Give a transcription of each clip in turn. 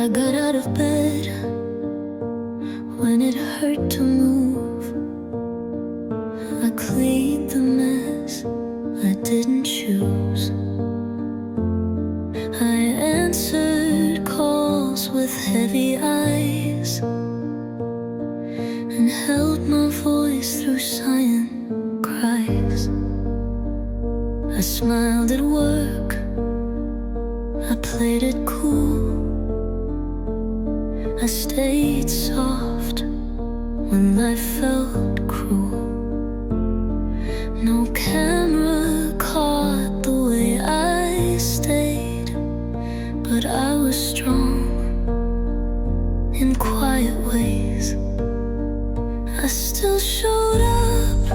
I got out of bed when it hurt to move. I cleaned the mess I didn't choose. I answered calls with heavy eyes and held my voice through silent cries. I smiled at work, I played it cool. I stayed soft when life felt cruel. No camera caught the way I stayed, but I was strong in quiet ways. I still showed up,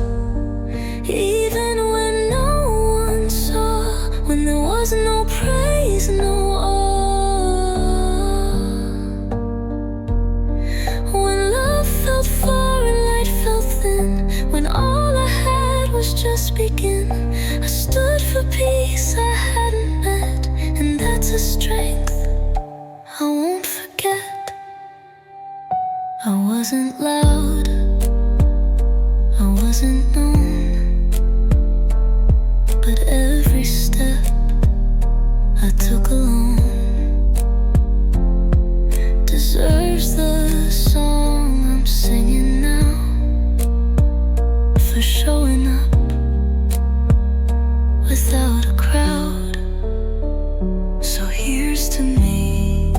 even when no one saw, when there was no praise, no awe. When love felt far and light felt thin, when all I had was just begin. I stood for peace I hadn't met, and that's a strength I won't forget. I wasn't loud, I wasn't known, but every step I took alone deserves the song I'm singing now, for showing up without a crowd. So here's to me,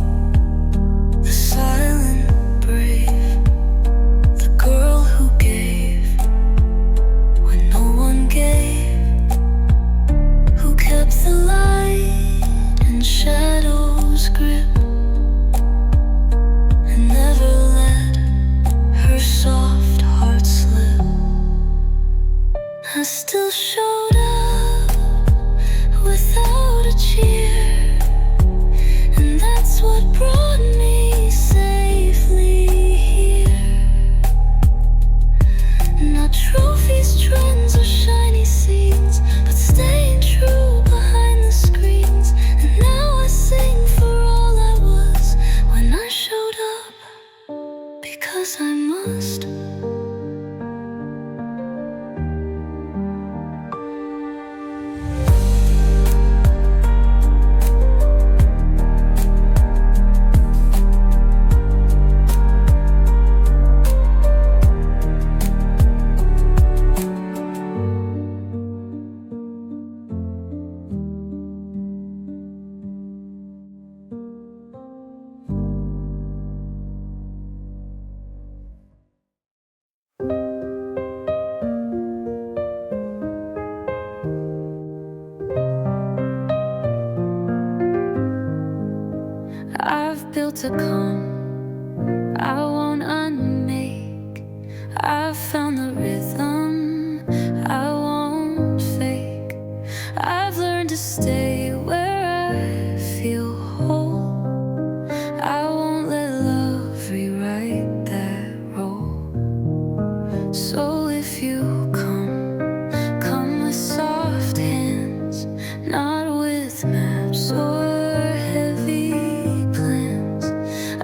the silent brave, the girl who gave when no one gave, who kept the light and shadows grip, and never let her soft heart slip. I still showed up without a cheer, and that's what brought me safely here. Not trophies, trends, or shiny scenes, but staying true behind the screens. And now I sing for all I was when I showed up, because I must. I've built a calm I won't unmake. I've found the rhythm I won't fake. I've learned to stay where I feel whole. I won't let love rewrite that role. So if you come with soft hands, not with maps or heavy plans.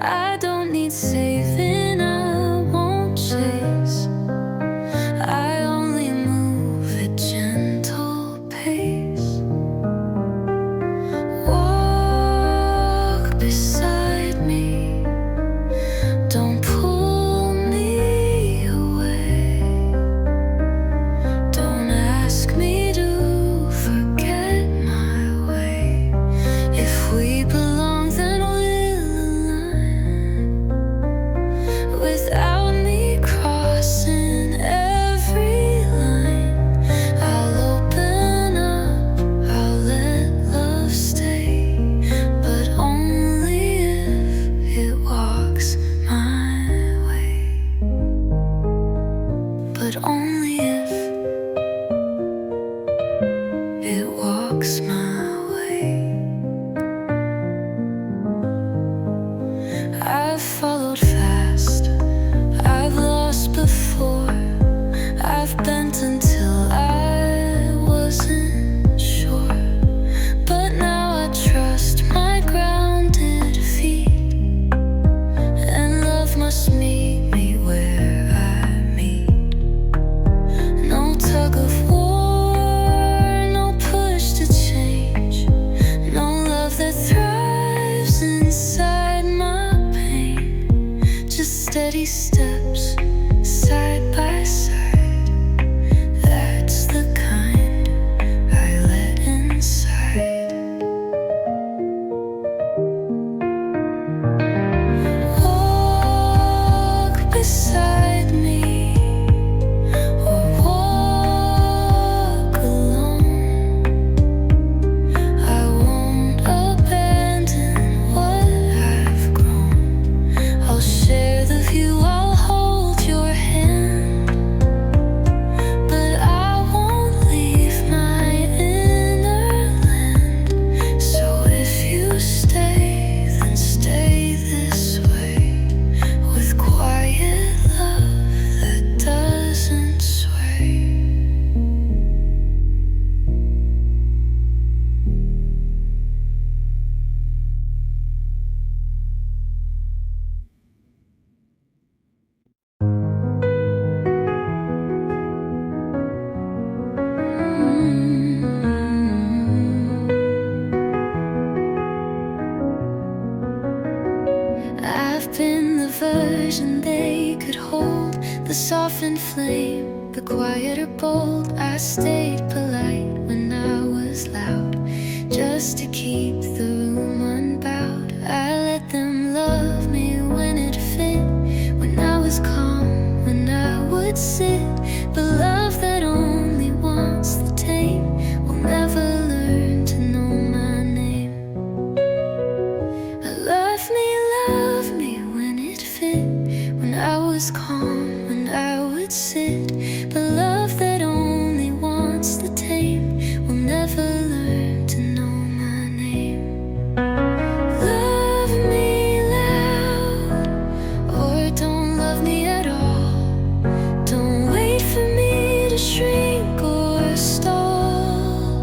I don't need saving, I won't chase. I only move at gentle pace. Walk beside me, don't pull me away. Don't ask me to forget my way. If we belong, then we'll align. Without me crossing every line, I'll open up, I'll let love stay, but only if it walks my way. But only if it walks my way. I've followed fast, I've lost before, I've bent until I wasn't sure. But now I trust my grounded feet. flame, the quiet or bold. I stayed polite when I was loud, just to keep the room unbowed. I let them love me when it fit, when I was calm, when I would sit. But love that only wants the tame will never learn to know my name. But love me when it fit, when I was calm, when I would sit. But love that only wants the tame will never learn to know my name. Love me loud, or don't love me at all. Don't wait for me to shrink or stall.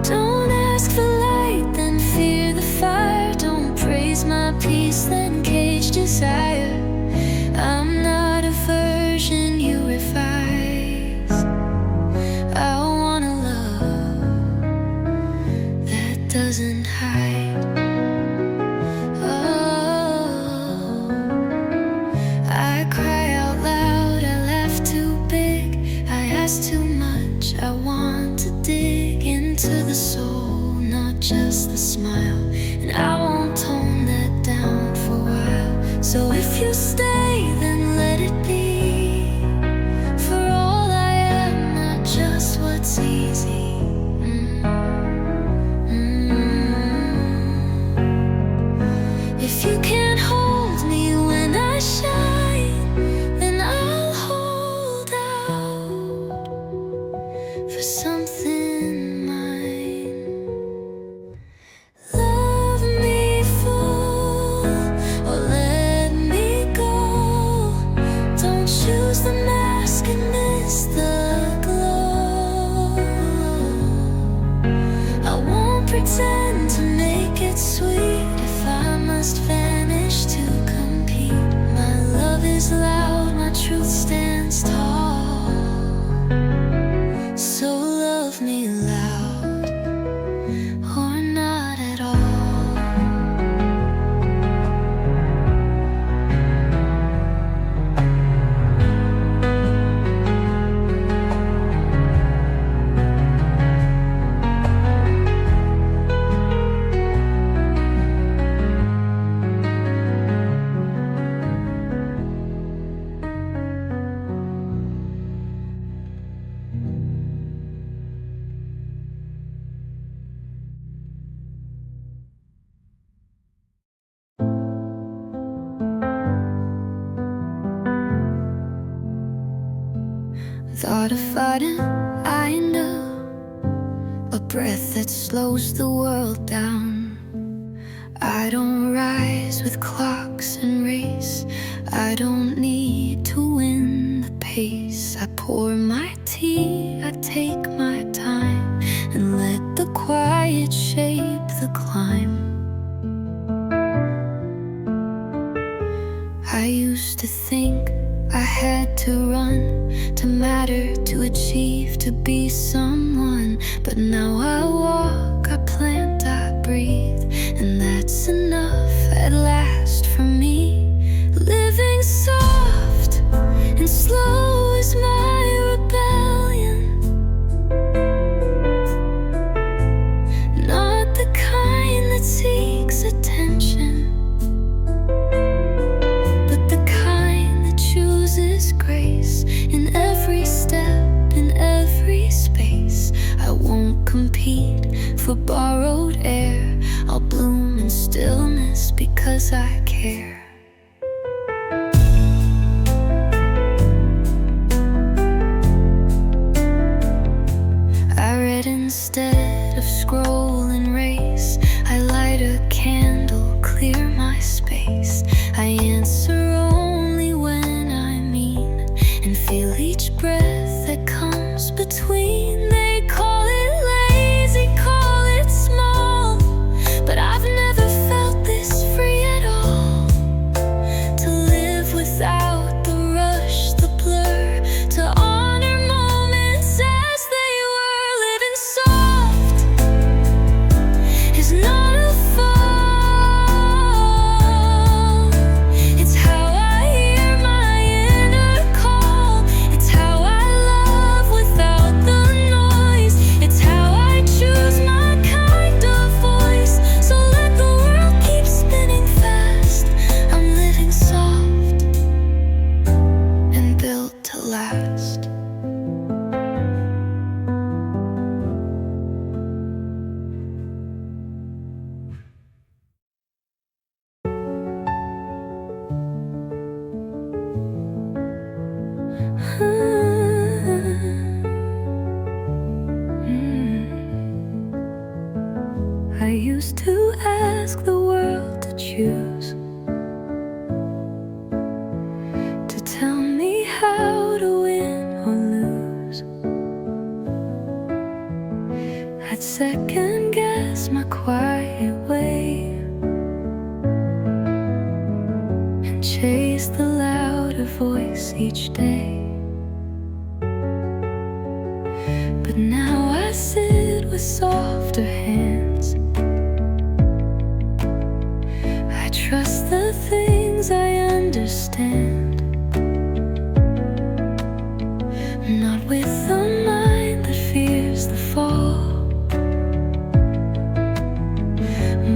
Don't ask for light, then fear the fire. Don't praise my peace, then cage desire. I'm not a version you revise. I want a love that doesn't hide. Oh, I cry out loud, I laugh too big, I ask too much. I want to dig into the soul, not just the smile. And I won't tone that down for a while. So if you stay, then let it be. For all I am, not just what's easy. If you can't hold me when I shine, then I'll hold out for something mine. Love me full, or let me go. Don't choose the mask and miss the glow. I won't pretend to make it sweet if I must vanish to compete. My love is loud, my truth stands tall. So love me loud, or not at all. Thought of fighting, I know, a breath that slows the world down. I don't rise with clocks and race. I don't need to win the pace. I pour my tea, I take my time, and let the quiet shape the climb. I used to think I had to run, to matter, to achieve, to be someone. But now I walk, I plant, I breathe, and that's enough at last for me. Living soft and slow is my rebellion, not the kind that seeks attention, but the kind that chooses grace in every step, in every space. I won't compete for borrowed air. I'll bloom in stillness because I care. I read instead of scroll and race. I light a candle, clear my space. I answer only when I mean, and feel each breath that comes between. They call it lazy, call it small, but I've never felt this free at all. To live without the rush, the blur, to honor moments as they were. Living soft is not a fall, it's how I hear my inner refuse to ask the world to choose, to tell me how to win or lose. I'd second guess my quiet way and chase the louder voice each day. But now I sit with softer hands. I trust the things I understand, not with a mind that fears the fall,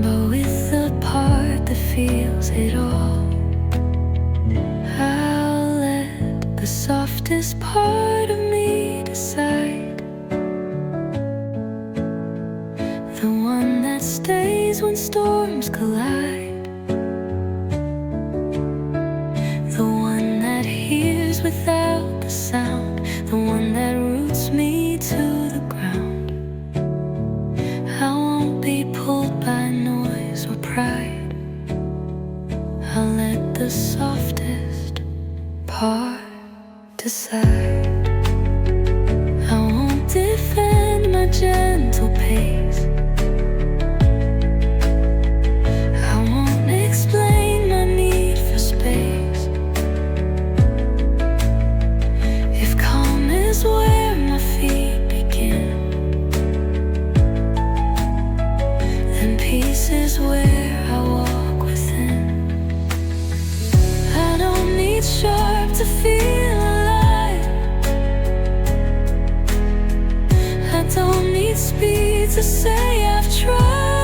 but with the part that feels it all. I'll let the softest part of me decide, the one that stays when storms collide, the one that hears without the sound, the one that roots me to the ground. I won't be pulled by noise or pride. I'll let the softest part decide. I won't defend my gentle pace. I won't explain my need for space. If calm is where my feet begin, then peace is where I walk within. I don't need sharp to feel alive. I don't need speed to say I've tried.